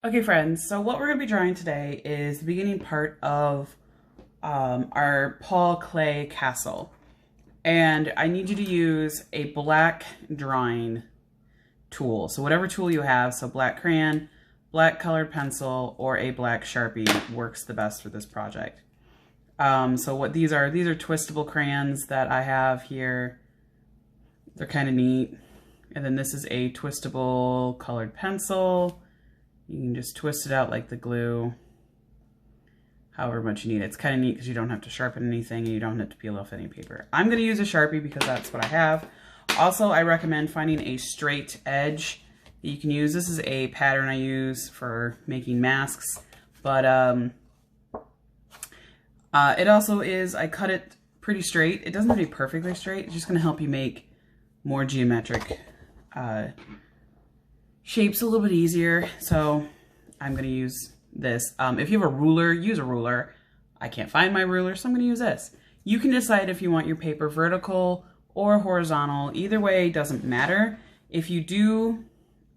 Okay, friends, so what we're going to be drawing today is the beginning part of our Paul Klee Castle. And I need you to use a black drawing tool. So whatever tool you have, so black crayon, black colored pencil, or a black Sharpie works the best for this project. So what these are twistable crayons that I have here. They're kind of neat. And then this is a twistable colored pencil. You can just twist it out like the glue, however much you need. It's kind of neat because you don't have to sharpen anything and you don't have to peel off any paper. I'm going to use a Sharpie because that's what I have. Also, I recommend finding a straight edge that you can use. This is a pattern I use for making masks, but it also is, I cut it pretty straight. It doesn't have to be perfectly straight. It's just going to help you make more geometric shapes a little bit easier. So I'm going to use this. If you have a ruler, use a ruler. I can't find my ruler, so I'm going to use this. You can decide if you want your paper vertical or horizontal. Either way doesn't matter. If you do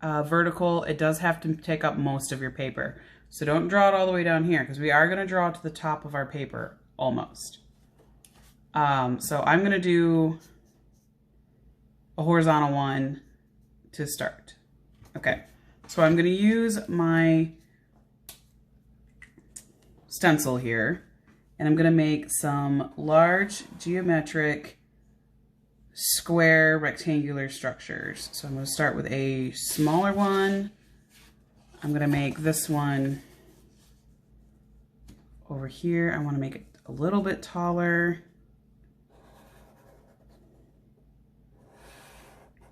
vertical, it does have to take up most of your paper. So don't draw it all the way down here because we are going to draw to the top of our paper almost. So I'm going to do a horizontal one to start. Okay, so I'm going to use my stencil here, and I'm going to make some large geometric square rectangular structures. So I'm going to start with a smaller one. I'm going to make this one over here. I want to make it a little bit taller.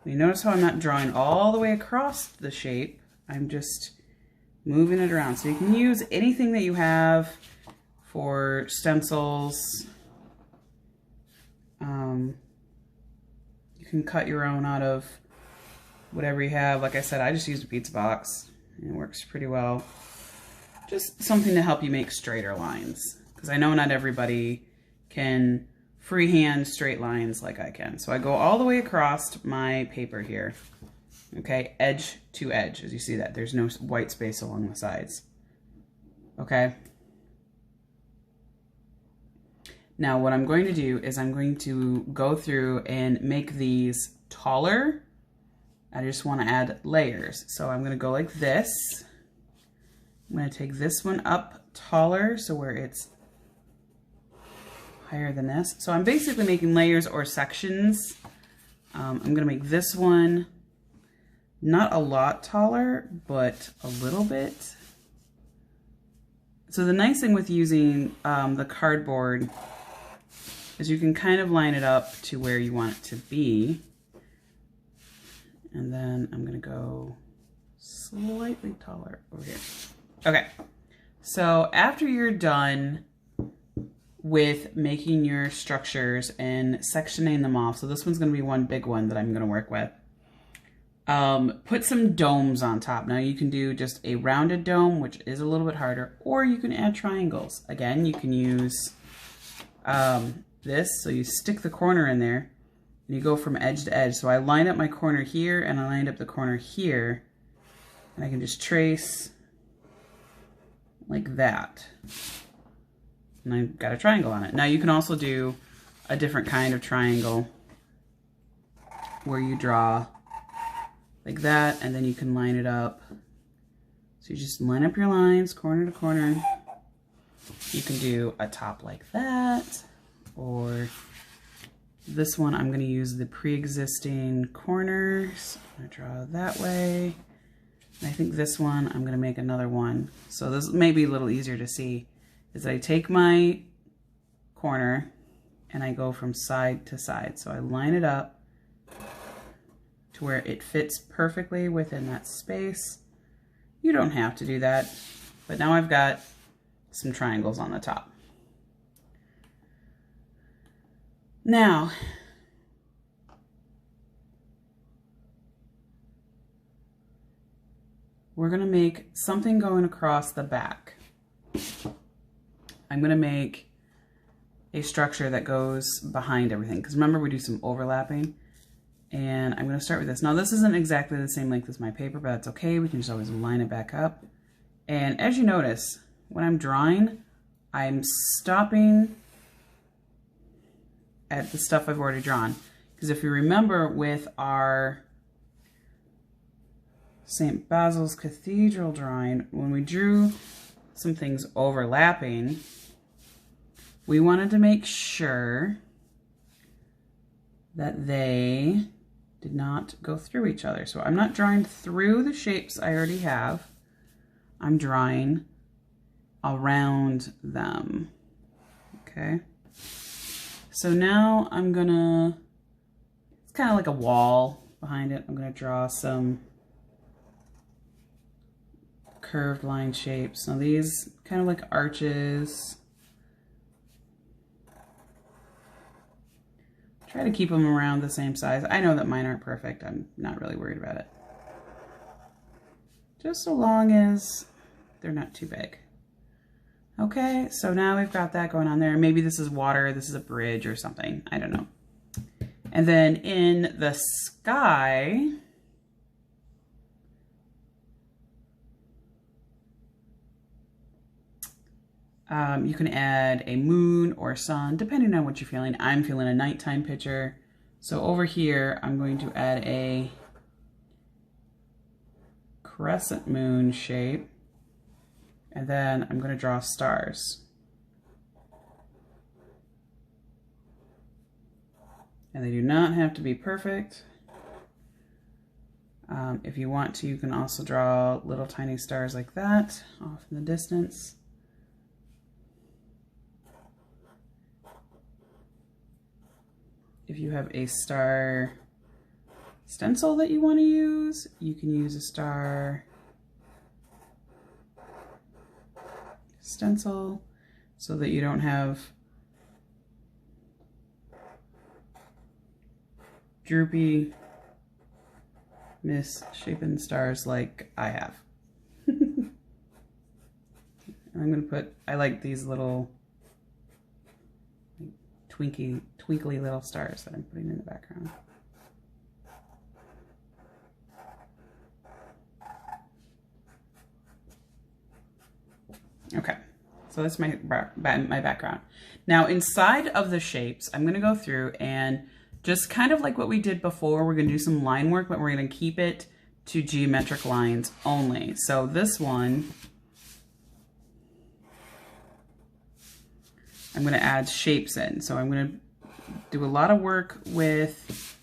You notice how I'm not drawing all the way across the shape. I'm just moving it around. So you can use anything that you have for stencils. You can cut your own out of whatever you have. Like I said, I just used a pizza box and it works pretty well. Just something to help you make straighter lines, because I know not everybody can freehand straight lines like I can. So I go all the way across my paper here. Okay, edge to edge, as you see that. There's no white space along the sides. Okay. Now what I'm going to do is I'm going to go through and make these taller. I just want to add layers. So I'm going to go like this. I'm going to take this one up taller, so where it's higher than this. So I'm basically making layers or sections. I'm going to make this one not a lot taller, but a little bit. So the nice thing with using the cardboard is you can kind of line it up to where you want it to be. And then I'm going to go slightly taller over here. Okay, so after you're done with making your structures and sectioning them off, so this one's going to be one big one that I'm going to work with. Put some domes on top. Now you can do just a rounded dome, which is a little bit harder, or you can add triangles. Again, you can use this, so you stick the corner in there and you go from edge to edge. So I line up my corner here and I lined up the corner here, and I can just trace like that. And I've got a triangle on it. Now you can also do a different kind of triangle where you draw like that, and then you can line it up. So you just line up your lines corner to corner. You can do a top like that, or this one I'm going to use the pre-existing corners. I'm going to draw that way. And I think this one I'm going to make another one. So this may be a little easier to see. Is I take my corner and I go from side to side. So I line it up to where it fits perfectly within that space. You don't have to do that, but now I've got some triangles on the top. Now, we're gonna make something going across the back. I'm going to make a structure that goes behind everything, because remember we do some overlapping, and I'm going to start with this. Now this isn't exactly the same length as my paper, but that's okay. We can just always line it back up And as you notice, when I'm drawing, I'm stopping at the stuff I've already drawn. Because if you remember with our St. Basil's Cathedral drawing, when we drew some things overlapping, we wanted to make sure that they did not go through each other. So I'm not drawing through the shapes I already have. I'm drawing around them. Okay. So now I'm gonna, it's kind of like a wall behind it. I'm gonna draw some curved line shapes. So these kind of like arches. Try to keep them around the same size. I know that mine aren't perfect. I'm not really worried about it. Just so long as they're not too big. Okay, so now we've got that going on there. Maybe this is water, this is a bridge or something. I don't know. And then in the sky, you can add a moon or sun, depending on what you're feeling. I'm feeling a nighttime picture. So over here, I'm going to add a crescent moon shape. And then I'm going to draw stars. And they do not have to be perfect. If you want to, you can also draw little tiny stars like that off in the distance. If you have a star stencil that you want to use, you can use a star stencil so that you don't have droopy, misshapen stars like I have. I'm going to put, I like these little twinkly little stars that I'm putting in the background. Okay, so that's my background. Now inside of the shapes, I'm going to go through and just kind of like what we did before, we're going to do some line work, but we're going to keep it to geometric lines only. So this one, I'm going to add shapes in. So I'm going to do a lot of work with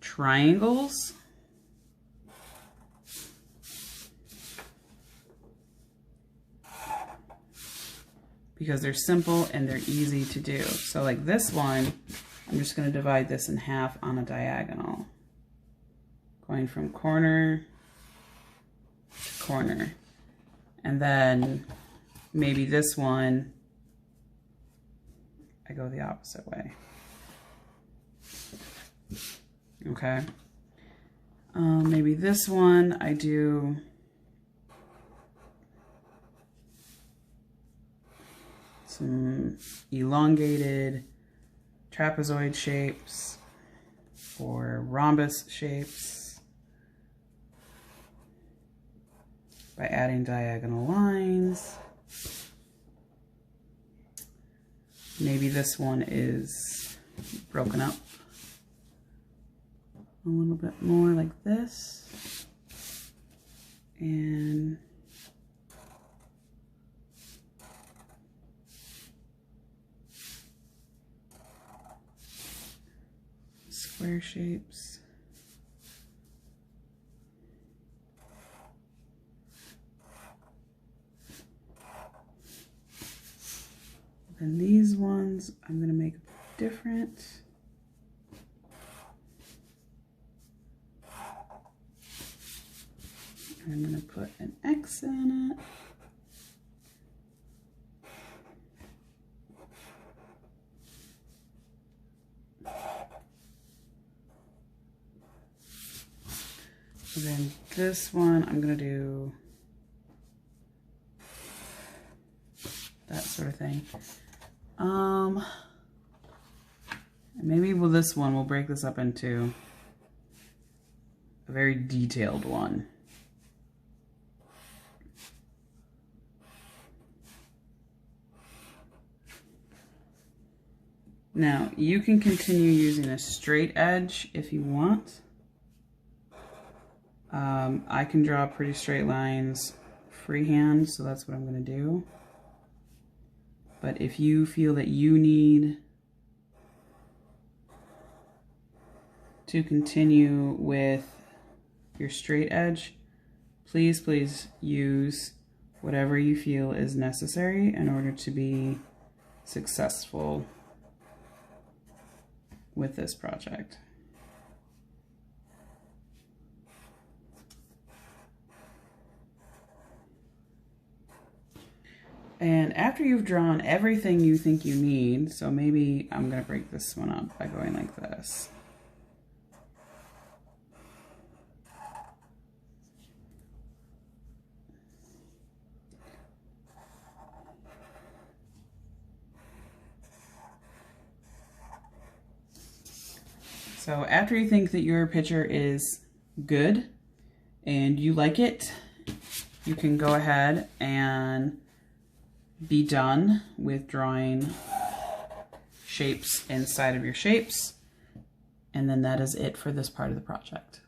triangles. Because they're simple and they're easy to do. So like this one, I'm just going to divide this in half on a diagonal. Going from corner to corner. And then maybe this one, I go the opposite way. Okay. Maybe this one I do some elongated trapezoid shapes or rhombus shapes by adding diagonal lines. Maybe this one is broken up a little bit more like this. And square shapes. And these ones I'm going to make different. I'm going to put an X in it. And then this one, I'm going to do that sort of thing. Maybe this one, we'll break this up into a very detailed one. Now, you can continue using a straight edge if you want. I can draw pretty straight lines freehand, so that's what I'm going to do. But if you feel that you need to continue with your straight edge, please, please use whatever you feel is necessary in order to be successful with this project. And after you've drawn everything you think you need, so maybe I'm going to break this one up by going like this. So after you think that your picture is good and you like it, you can go ahead and be done with drawing shapes inside of your shapes. And then that is it for this part of the project.